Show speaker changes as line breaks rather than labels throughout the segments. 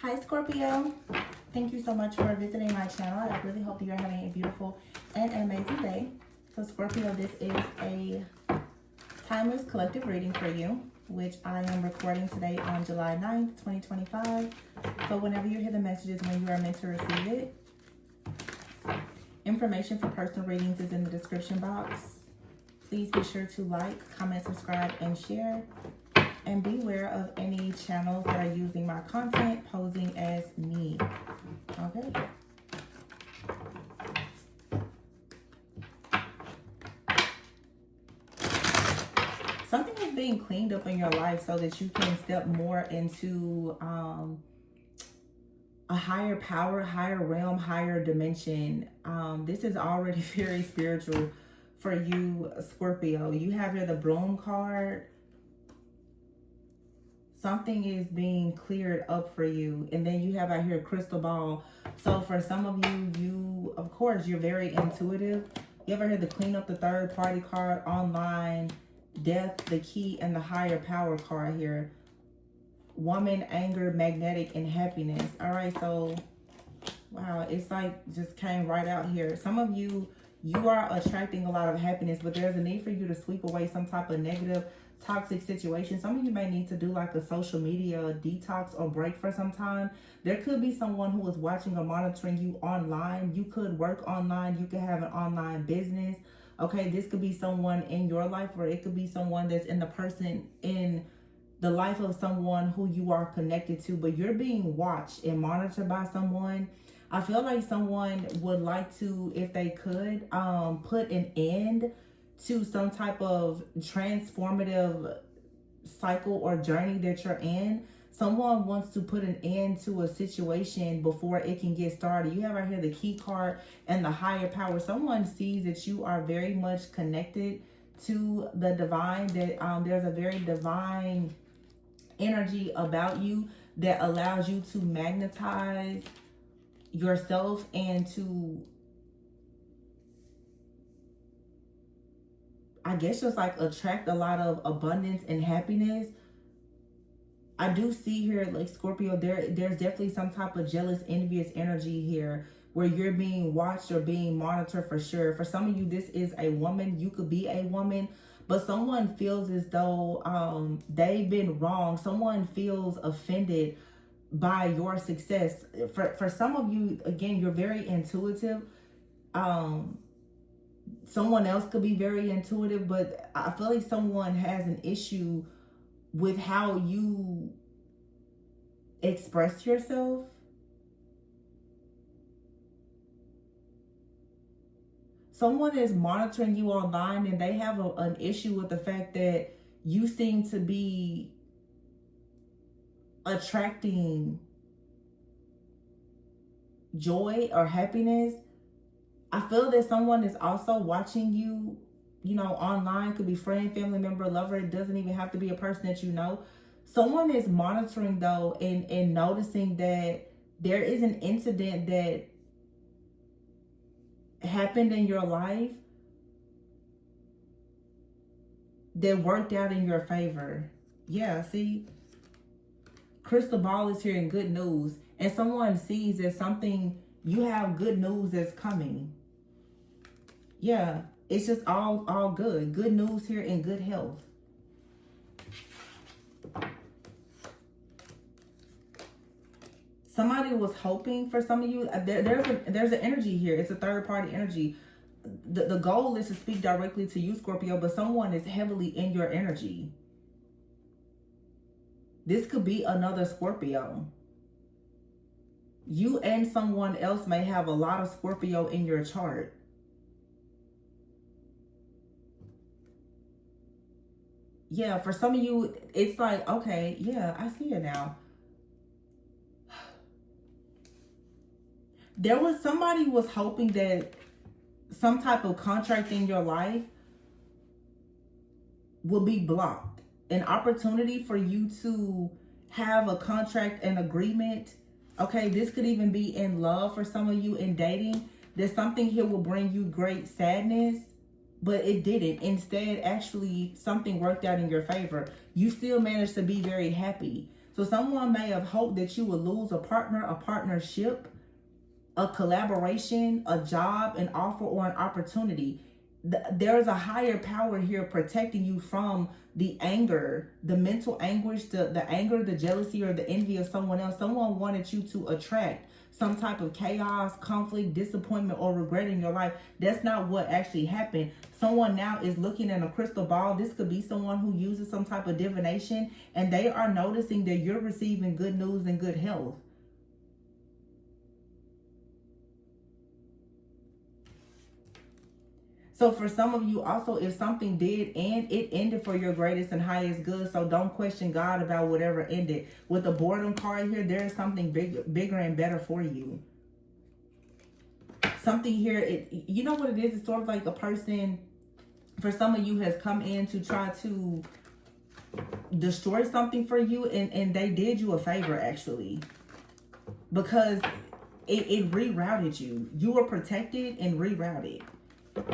Hi Scorpio, thank you so much for visiting my channel. I really hope you're having a beautiful and amazing day. So Scorpio, this is a timeless collective reading for you, which I am recording today on July 9th, 2025. So whenever you hear the messages when you are meant to receive it, information for personal readings is in the description box. Please be sure to like, comment, subscribe, and share. And beware of any channels that are using my content posing as me. Okay. Something is being cleaned up in your life so that you can step more into a higher power, higher realm, higher dimension. This is already very spiritual for you, Scorpio. You have here the Broom card. Something is being cleared up for you. And then you have out here crystal ball. So for some of you, of course, you're very intuitive. You ever heard the clean up the third party card, online, death, the key, and the higher power card here. Woman, anger, magnetic, and happiness. All right, so wow, it's like just came right out here. Some of you are attracting a lot of happiness, but there's a need for you to sweep away some type of negative, toxic situation. Some of you may need to do like a social media detox or break for some time. There could be someone who is watching or monitoring you online. You could work online. You could have an online business. Okay, this could be someone in your life, or it could be someone that's in the life of someone who you are connected to, but you're being watched and monitored by someone. I feel like someone would like to, if they could, put an end to some type of transformative cycle or journey that you're in. Someone wants to put an end to a situation before it can get started. You have right here the key card and the higher power. Someone sees that you are very much connected to the divine, that there's a very divine energy about you that allows you to magnetize yourself and to, I guess, just like attract a lot of abundance and happiness. I do see here, like Scorpio, there's definitely some type of jealous, envious energy here where you're being watched or being monitored for sure. For some of you, this is a woman. You could be a woman, but someone feels as though they've been wrong. Someone feels offended by your success. For some of you, again, you're very intuitive. Someone else could be very intuitive, but I feel like someone has an issue with how you express yourself. Someone is monitoring you online and they have an issue with the fact that you seem to be attracting joy or happiness. I feel that someone is also watching you, online. Could be friend, family member, lover. It doesn't even have to be a person that you know. Someone is monitoring though and noticing that there is an incident that happened in your life that worked out in your favor. Yeah, see? Crystal ball is here in good news. And someone sees that something, you have good news that's coming. Yeah, it's just all good. Good news here in good health. Somebody was hoping for some of you. There's an energy here. It's a third party energy. The goal is to speak directly to you, Scorpio, but someone is heavily in your energy. This could be another Scorpio. You and someone else may have a lot of Scorpio in your chart. Yeah, for some of you, it's like, okay, yeah, I see it now. There was somebody was hoping that some type of contract in your life will be blocked. An opportunity for you to have a contract, an agreement. Okay, this could even be in love for some of you, in dating. That something here will bring you great sadness, but it didn't. Instead, actually, something worked out in your favor. You still managed to be very happy. So someone may have hoped that you would lose a partner, a partnership, a collaboration, a job, an offer, or an opportunity. There's a higher power here protecting you from the anger, the mental anguish, the anger, the jealousy, or the envy of someone else. Someone wanted you to attract some type of chaos, conflict, disappointment, or regret in your life. That's not what actually happened. Someone now is looking in a crystal ball. This could be someone who uses some type of divination, and they are noticing that you're receiving good news and good health. So for some of you also, if something did end, it ended for your greatest and highest good. So don't question God about whatever ended. With the boredom card here, there is something bigger and better for you. Something here, you know what it is? It's sort of like a person, for some of you, has come in to try to destroy something for you. And they did you a favor, actually. Because it rerouted you. You were protected and rerouted.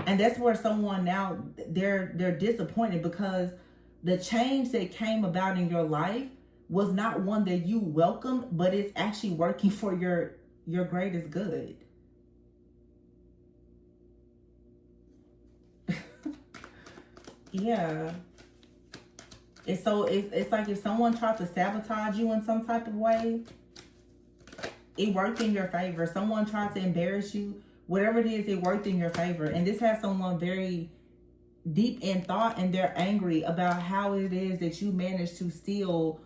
And that's where someone now, they're disappointed because the change that came about in your life was not one that you welcomed, but it's actually working for your greatest good. Yeah. And so it's like if someone tried to sabotage you in some type of way, it worked in your favor. Someone tried to embarrass you. Whatever it is, it worked in your favor. And this has someone very deep in thought, and they're angry about how it is that you managed to still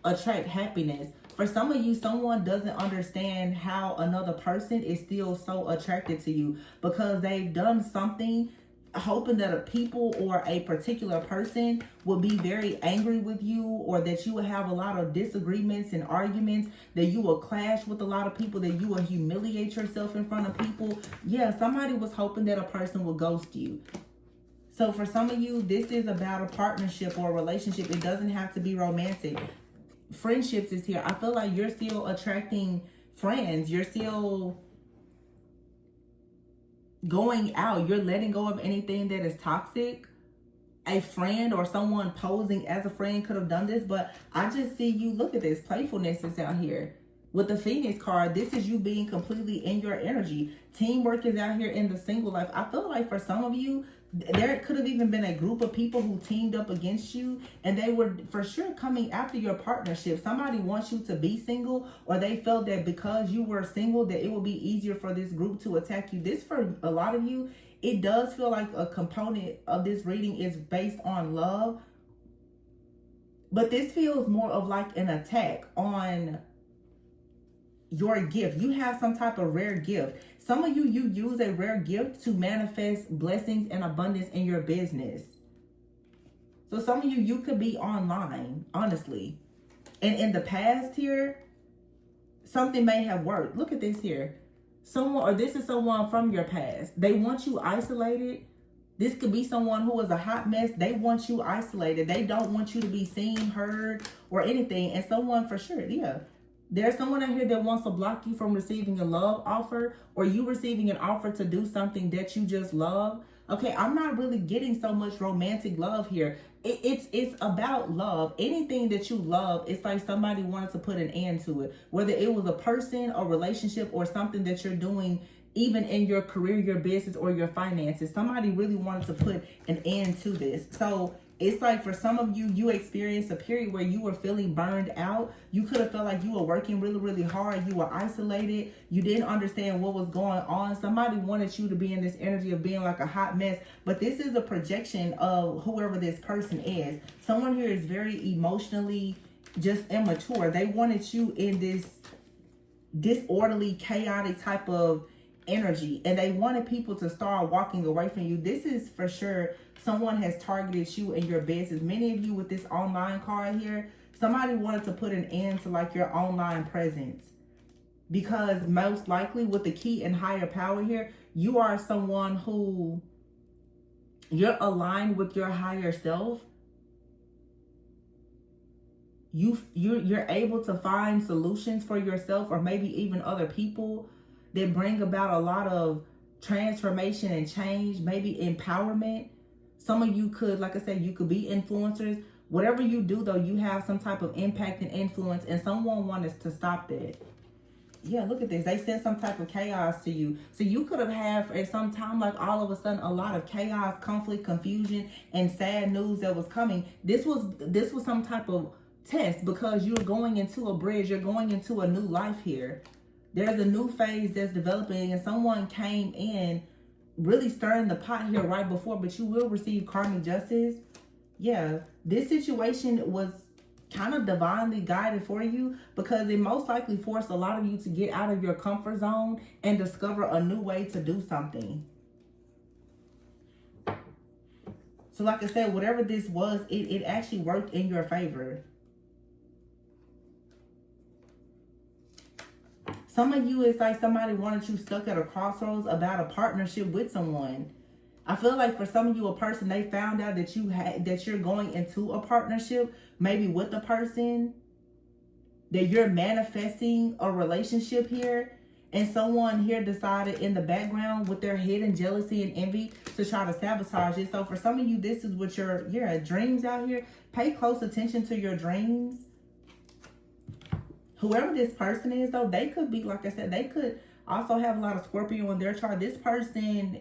attract happiness. For some of you, someone doesn't understand how another person is still so attracted to you because they've done something hoping that a people or a particular person will be very angry with you, or that you will have a lot of disagreements and arguments, that you will clash with a lot of people, that you will humiliate yourself in front of people. Yeah, somebody was hoping that a person will ghost you. So for some of you, this is about a partnership or a relationship. It doesn't have to be romantic. Friendships is here. I feel like you're still attracting friends. You're still going out. You're letting go of anything that is toxic. A friend or someone posing as a friend could have done this, but I just see you. Look at this. Playfulness is out here. With the Phoenix card, this is you being completely in your energy. Teamwork is out here in the single life. I feel like for some of you, there could have even been a group of people who teamed up against you, and they were for sure coming after your partnership. Somebody wants you to be single, or they felt that because you were single that it would be easier for this group to attack you. This, for a lot of you, it does feel like a component of this reading is based on love, but this feels more of like an attack on your gift. You have some type of rare gift. Some of you use a rare gift to manifest blessings and abundance in your business. So some of you could be online, honestly. And in the past here, something may have worked. Look at this here. Someone, or this is someone from your past. They want you isolated. This could be someone who is a hot mess. They want you isolated. They don't want you to be seen, heard, or anything. And someone for sure, yeah. There's someone out here that wants to block you from receiving a love offer, or you receiving an offer to do something that you just love. Okay, I'm not really getting so much romantic love here. It's about love. Anything that you love, it's like somebody wanted to put an end to it. Whether it was a person, a relationship, or something that you're doing, even in your career, your business, or your finances. Somebody really wanted to put an end to this. So it's like for some of you, you experienced a period where you were feeling burned out. You could have felt like you were working really, really hard. You were isolated. You didn't understand what was going on. Somebody wanted you to be in this energy of being like a hot mess. But this is a projection of whoever this person is. Someone here is very emotionally just immature. They wanted you in this disorderly, chaotic type of energy, and they wanted people to start walking away from you. This is for sure someone has targeted you and your business. Many of you with this online card here, somebody wanted to put an end to like your online presence, because most likely with the key and higher power here, you are someone who you're aligned with your higher self. You're able to find solutions for yourself, or maybe even other people, that bring about a lot of transformation and change, maybe empowerment. Some of you could, like I said, you could be influencers, Whatever you do, though, you have some type of impact and influence, and someone wants to stop that. Yeah, look at this. They sent some type of chaos to you. So you could have had at some time, like all of a sudden, a lot of chaos, conflict, confusion, and sad news that was coming. This was some type of test, because you're going into a bridge. You're going into a new life here. There's a new phase that's developing, and someone came in really stirring the pot here right before, but you will receive karmic justice. Yeah, this situation was kind of divinely guided for you, because it most likely forced a lot of you to get out of your comfort zone and discover a new way to do something. So like I said, whatever this was, it actually worked in your favor. Some of you, it's like somebody wanted you stuck at a crossroads about a partnership with someone. I feel like for some of you, a person, they found out that you're going into a partnership, maybe with a person, that you're manifesting a relationship here, and someone here decided in the background with their hidden jealousy and envy to try to sabotage it. So for some of you, this is what your dreams out here. Pay close attention to your dreams. Whoever this person is, though, they could be, like I said, they could also have a lot of Scorpio in their chart. This person,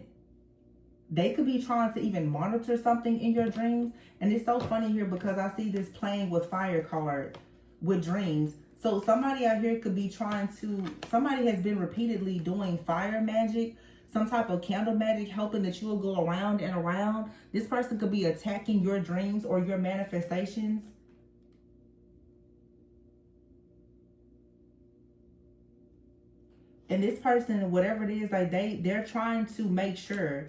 they could be trying to even monitor something in your dreams. And it's so funny here, because I see this playing with fire card with dreams. So somebody out here could be somebody has been repeatedly doing fire magic, some type of candle magic, helping that you will go around and around. This person could be attacking your dreams or your manifestations. And this person, whatever it is, like they're trying to make sure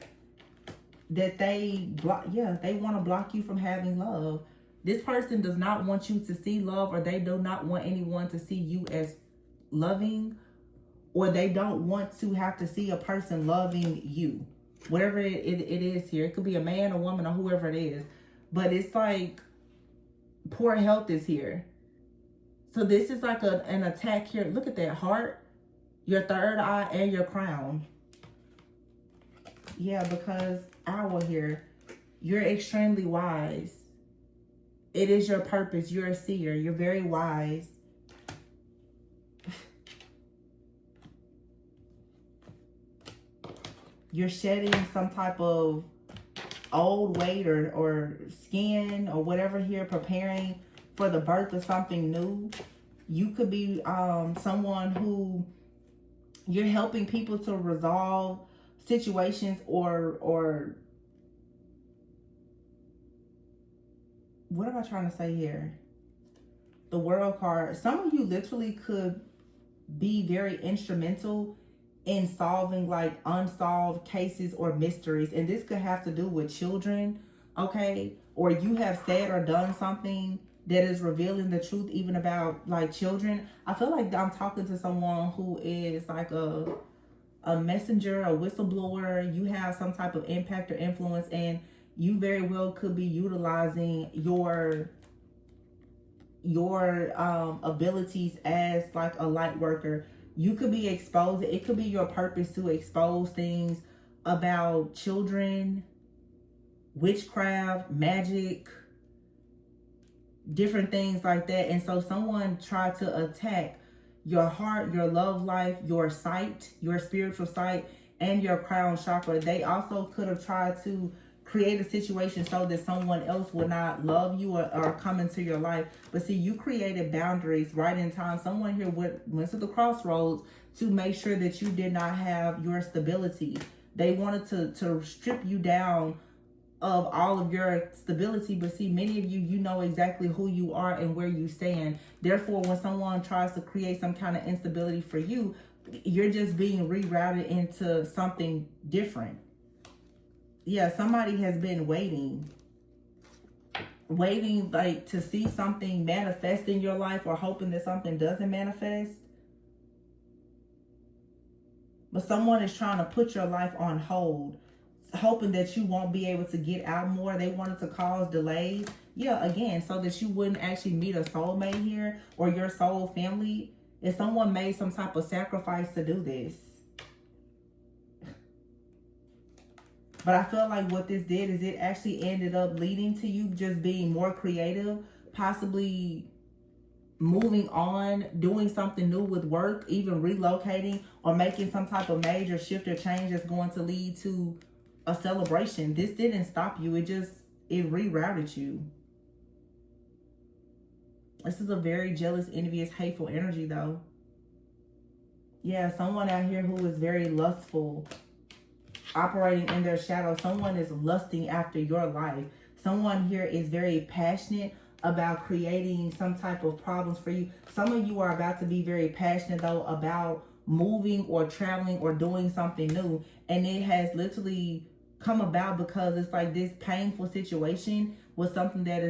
that they want to block you from having love. This person does not want you to see love, or they do not want anyone to see you as loving, or they don't want to have to see a person loving you. Whatever it is here. It could be a man, a woman, or whoever it is. But it's like poor health is here. So this is like an attack here. Look at that heart, your third eye, and your crown. Yeah, because owl here, you're extremely wise. It is your purpose. You're a seer. You're very wise. You're shedding some type of old weight or skin or whatever here, preparing for the birth of something new. You could be someone who you're helping people to resolve situations or what am I trying to say here? The World card. Some of you literally could be very instrumental in solving like unsolved cases or mysteries. And this could have to do with children, okay? Or you have said or done something that is revealing the truth even about like children. I feel like I'm talking to someone who is like a messenger, a whistleblower. You have some type of impact or influence, and you very well could be utilizing your abilities as like a light worker. You could be exposed. It could be your purpose to expose things about children, witchcraft, magic, different things like that. And so someone tried to attack your heart, your love life, your sight, your spiritual sight, and your crown chakra. They also could have tried to create a situation so that someone else would not love you or come into your life. But see, you created boundaries right in time. Someone here went to the crossroads to make sure that you did not have your stability. They wanted to strip you down of all of your stability. But see, many of you, you know exactly who you are and where you stand. Therefore, when someone tries to create some kind of instability for you, you're just being rerouted into something different. Yeah, somebody has been waiting like to see something manifest in your life, or hoping that something doesn't manifest. But someone is trying to put your life on hold, hoping that you won't be able to get out more. They wanted to cause delays. Yeah, again, so that you wouldn't actually meet a soulmate here or your soul family. If someone made some type of sacrifice to do this. But I feel like what this did is it actually ended up leading to you just being more creative, possibly moving on, doing something new with work, even relocating or making some type of major shift or change that's going to lead to a celebration. This didn't stop you. It rerouted you. This is a very jealous, envious, hateful energy though. Yeah, someone out here who is very lustful, operating in their shadow. Someone is lusting after your life. Someone here is very passionate about creating some type of problems for you. Some of you are about to be very passionate though about moving or traveling or doing something new, and it has literally come about because it's like this painful situation was something that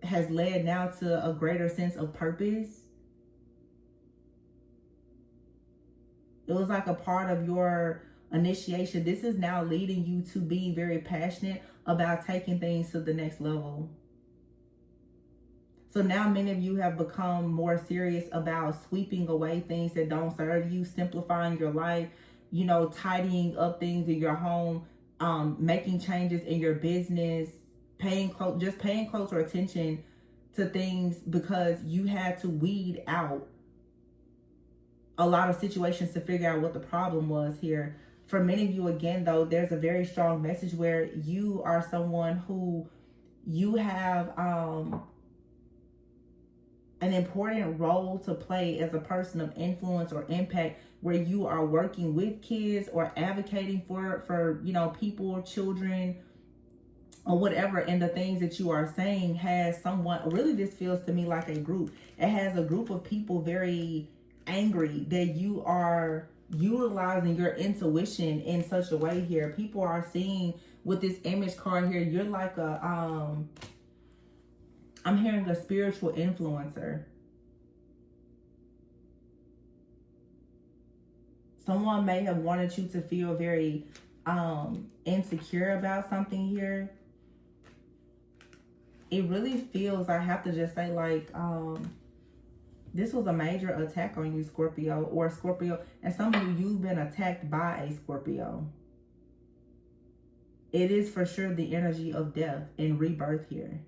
has led now to a greater sense of purpose. It was like a part of your initiation. This is now leading you to be very passionate about taking things to the next level. So now many of you have become more serious about sweeping away things that don't serve you, simplifying your life, you know, tidying up things in your home, making changes in your business, paying closer attention to things because you had to weed out a lot of situations to figure out what the problem was here. For many of you, again, though, there's a very strong message where you are someone who you have an important role to play as a person of influence or impact, where you are working with kids or advocating for you know, people, children, or whatever. And the things that you are saying has someone, really this feels to me like a group. It has a group of people very angry that you are utilizing your intuition in such a way here. People are seeing with this image card here, you're like a I'm hearing a spiritual influencer. Someone may have wanted you to feel very insecure about something here. It really feels, I have to just say, like this was a major attack on you, Scorpio, or Scorpio. And some of you, you've been attacked by a Scorpio. It is for sure the energy of death and rebirth here.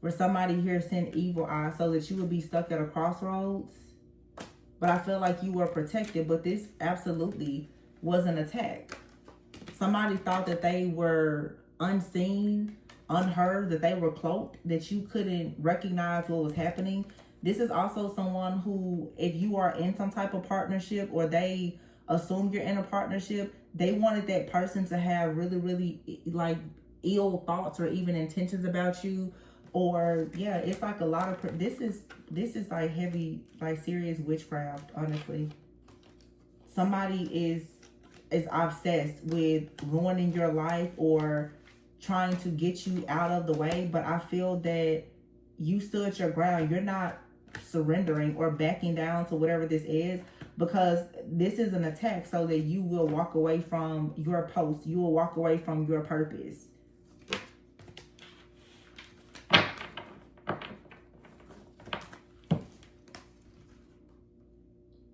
Where somebody here sent evil eyes so that you would be stuck at a crossroads. But I feel like you were protected, but this absolutely was an attack. Somebody thought that they were unseen, unheard, that they were cloaked, that you couldn't recognize what was happening. This is also someone who, if you are in some type of partnership or they assume you're in a partnership, they wanted that person to have really, really like ill thoughts or even intentions about you. Or yeah, it's like a lot of, this is like heavy, like serious witchcraft, honestly. Somebody is obsessed with ruining your life or trying to get you out of the way. But I feel that you stood your ground. You're not surrendering or backing down to whatever this is, because this is an attack so that you will walk away from your post. You will walk away from your purpose.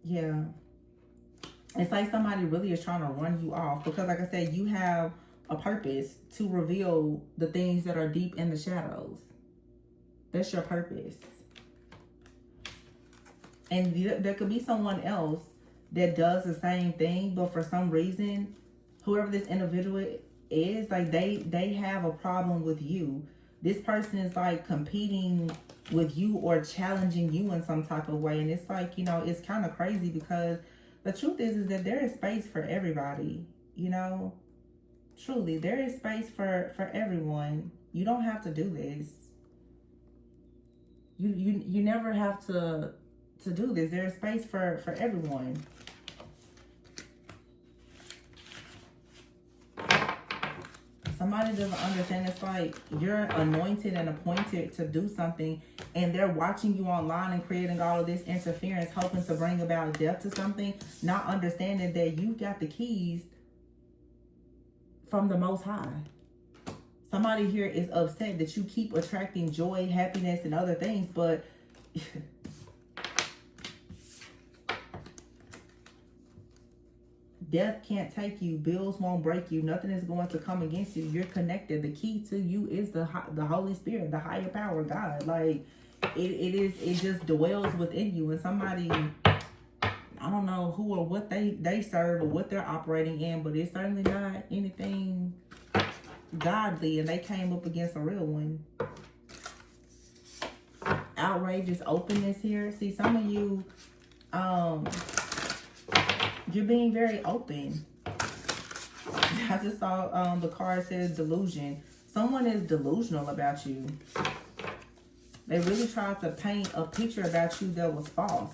Yeah. It's like somebody really is trying to run you off, because like I said, you have a purpose to reveal the things that are deep in the shadows. That's your purpose. And there could be someone else that does the same thing, but for some reason, whoever this individual is, like they have a problem with you. This person is like competing with you or challenging you in some type of way. And it's like, you know, it's kind of crazy, because the truth is that there is space for everybody, you know. Truly, there is space for everyone. You don't have to do this. You never have to do this. There is space for everyone. Somebody doesn't understand. It's like you're anointed and appointed to do something, and they're watching you online and creating all of this interference, hoping to bring about death to something, not understanding that you got the keys from the Most High. Somebody here is upset that you keep attracting joy, happiness, and other things, but Death can't take you. Bills won't break you. Nothing is going to come against you. You're connected. The key to you is the Holy Spirit, the higher power, God. Like, it just dwells within you. And somebody, I don't know who or what they serve or what they're operating in, but it's certainly not anything godly, and they came up against a real one. Outrageous openness here. See, some of you, you're being very open. I just saw the card says delusion. Someone is delusional about you. They really tried to paint a picture about you that was false.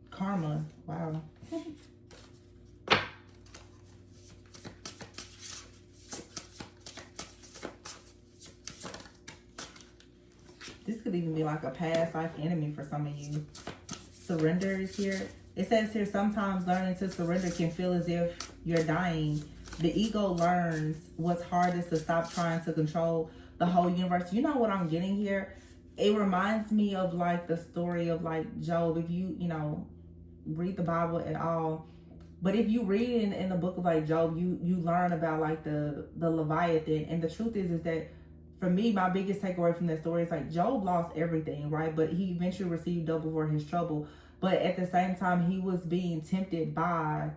Karma. Wow. This could even be like a past life enemy for some of you. Surrender is here. It says here, sometimes learning to surrender can feel as if you're dying. The ego learns what's hardest to stop trying to control the whole universe. You know what I'm getting here? It reminds me of like the story of like Job. If you read the Bible at all, but if you read in the book of like Job, you learn about like the Leviathan. And the truth is that for me, my biggest takeaway from that story is like Job lost everything, right? But he eventually received double for his trouble. But at the same time, he was being tempted by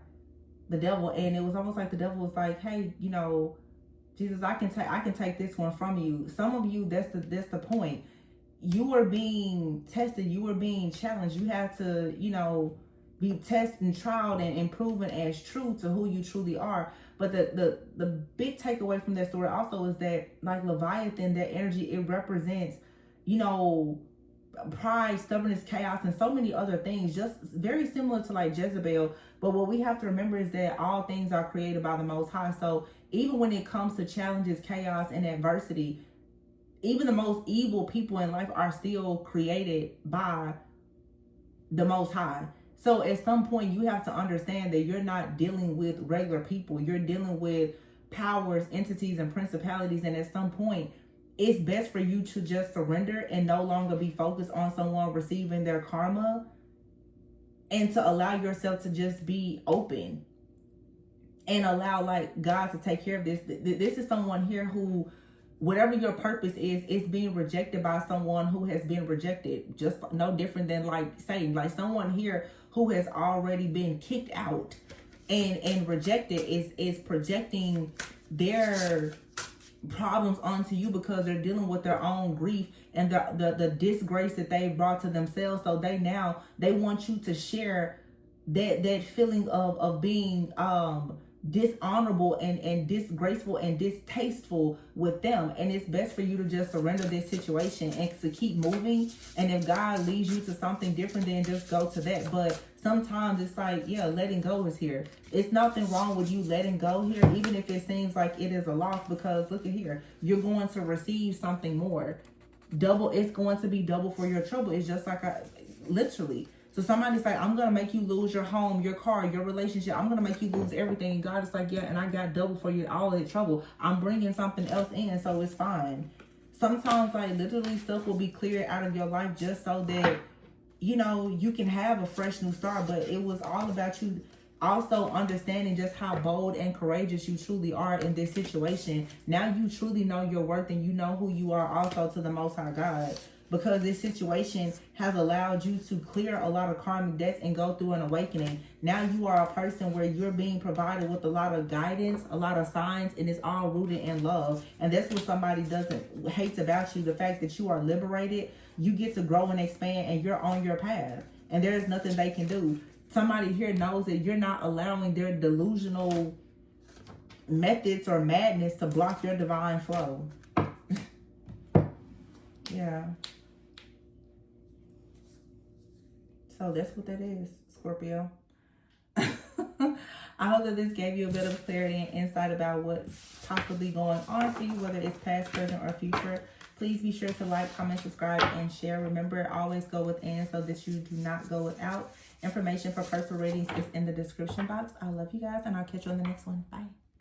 the devil, and it was almost like the devil was like, "Hey, Jesus, I can take this one from you." Some of you, that's the point. You are being tested. You are being challenged. You have to, be tested and trialed and proven as true to who you truly are. But the big takeaway from that story also is that, like Leviathan, that energy, it represents, pride, stubbornness, chaos, and so many other things, just very similar to like Jezebel. But what we have to remember is that all things are created by the Most High. So even when it comes to challenges, chaos, and adversity, even the most evil people in life are still created by the Most High. So at some point, you have to understand that you're not dealing with regular people. You're dealing with powers, entities, and principalities. And at some point, it's best for you to just surrender and no longer be focused on someone receiving their karma, and to allow yourself to just be open and allow like God to take care of this. This is someone here who, whatever your purpose is being rejected by someone who has been rejected. Just no different than like Satan. Like someone here who has already been kicked out and rejected is projecting their problems onto you because they're dealing with their own grief and the disgrace that they brought to themselves. So they want you to share that feeling of being dishonorable and disgraceful and distasteful with them. And it's best for you to just surrender this situation and to keep moving. And if God leads you to something different, then just go to that. But sometimes it's like, yeah, letting go is here. It's nothing wrong with you letting go here, even if it seems like it is a loss, because look at here, you're going to receive something more. Double, it's going to be double for your trouble. It's just like literally. So somebody's like, I'm going to make you lose your home, your car, your relationship. I'm going to make you lose everything. And God is like, yeah, and I got double for you, all of the trouble. I'm bringing something else in, so it's fine. Sometimes, like, literally stuff will be cleared out of your life just so that, you can have a fresh new start. But it was all about you also understanding just how bold and courageous you truly are in this situation. Now you truly know your worth and you know who you are also to the Most High God. Because this situation has allowed you to clear a lot of karmic debts and go through an awakening. Now you are a person where you're being provided with a lot of guidance, a lot of signs, and it's all rooted in love. And that's what somebody hates about you, the fact that you are liberated. You get to grow and expand, and you're on your path. And there's nothing they can do. Somebody here knows that you're not allowing their delusional methods or madness to block your divine flow. Yeah. So that's what that is, Scorpio. I hope that this gave you a bit of clarity and insight about what's possibly going on for you, whether it's past, present, or future. Please be sure to like, comment, subscribe, and share. Remember, always go within so that you do not go without. Information for personal readings is in the description box. I love you guys, and I'll catch you on the next one. Bye.